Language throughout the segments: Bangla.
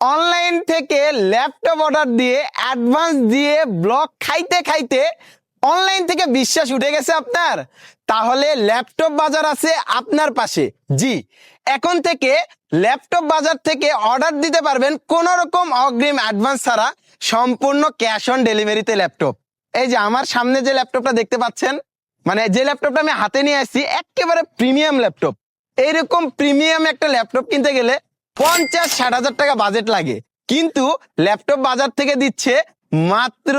অনলাইন থেকে ল্যাপটপ অর্ডার দিয়ে অ্যাডভান্স দিয়ে ব্লক খাইতে খাইতে অনলাইন থেকে বিশ্বাস উঠে গেছে আপনার? তাহলে ল্যাপটপ বাজার আছে আপনার পাশে। জি, এখন থেকে ল্যাপটপ বাজার থেকে অর্ডার দিতে পারবেন কোন রকম অগ্রিম অ্যাডভান্স ছাড়া, সম্পূর্ণ ক্যাশ অন ডেলিভারিতে ল্যাপটপ। এই যে আমার সামনে যে ল্যাপটপটা দেখতে পাচ্ছেন, মানে যে ল্যাপটপটা আমি হাতে নিয়ে আসছি, একেবারে প্রিমিয়াম ল্যাপটপ। এইরকম প্রিমিয়াম একটা ল্যাপটপ কিনতে গেলে 50-60 হাজার টাকা বাজেট লাগে, কিন্তু ল্যাপটপ বাজার থেকে দিচ্ছে মাত্র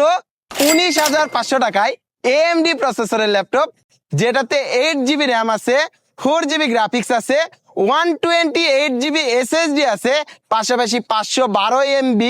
19,500 টাকায় AMD প্রসেসরের ল্যাপটপ, যেটাতে 8 GB র্যাম আছে, 4 GB গ্রাফিক্স আছে, 128 GB SSD আছে, পাশাপাশি 512 MB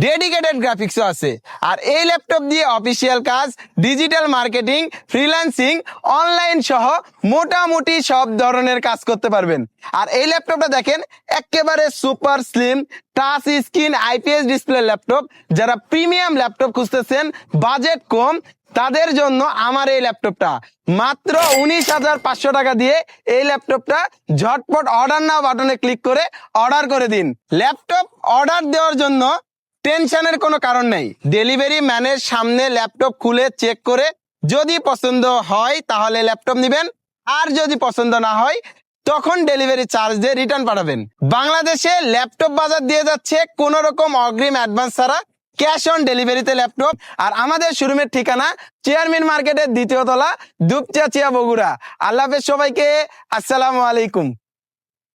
ডেডিকেটেড গ্রাফিক্সও আছে। আর এই ল্যাপটপ দিয়ে অফিসিয়াল কাজ, ডিজিটাল মার্কেটিং, ফ্রিল্যান্সিং, অনলাইন সহ মোটামুটি সব ধরনের কাজ করতে পারবেন। আর এই ল্যাপটপটা দেখেন, একেবারে super slim touch screen IPS display laptop. যারা প্রিমিয়াম ল্যাপটপ খুঁজতেছেন, বাজেট কম, তাদের জন্য আমার এই ল্যাপটপটা মাত্র 19,500 টাকা দিয়ে এই ল্যাপটপটা ঝটপট অর্ডার নাও বাটনে ক্লিক করে অর্ডার করে দিন। ল্যাপটপ অর্ডার দেওয়ার জন্য টেনশনের কোনো কারণ নেই। ডেলিভারি ম্যানের সামনে ল্যাপটপ খুলে চেক করে যদি পছন্দ হয় তাহলে ল্যাপটপ নেবেন, আর যদি পছন্দ না হয় তখন ডেলিভারি চার্জ দিয়ে রিটার্ন পাঠাবেন। বাংলাদেশে ল্যাপটপ বাজার দিয়ে যাচ্ছে কোন রকম অগ্রিম অ্যাডভান্স ছাড়া, ক্যাশ অন ডেলিভারিতে ল্যাপটপ। আর আমাদের শোরুমের ঠিকানা চেয়ারম্যান মার্কেটের 2য় তলা, দুপচাচিয়া, বগুড়া। আল্লাহ হাফেজ সবাইকে, আসসালামু আলাইকুম।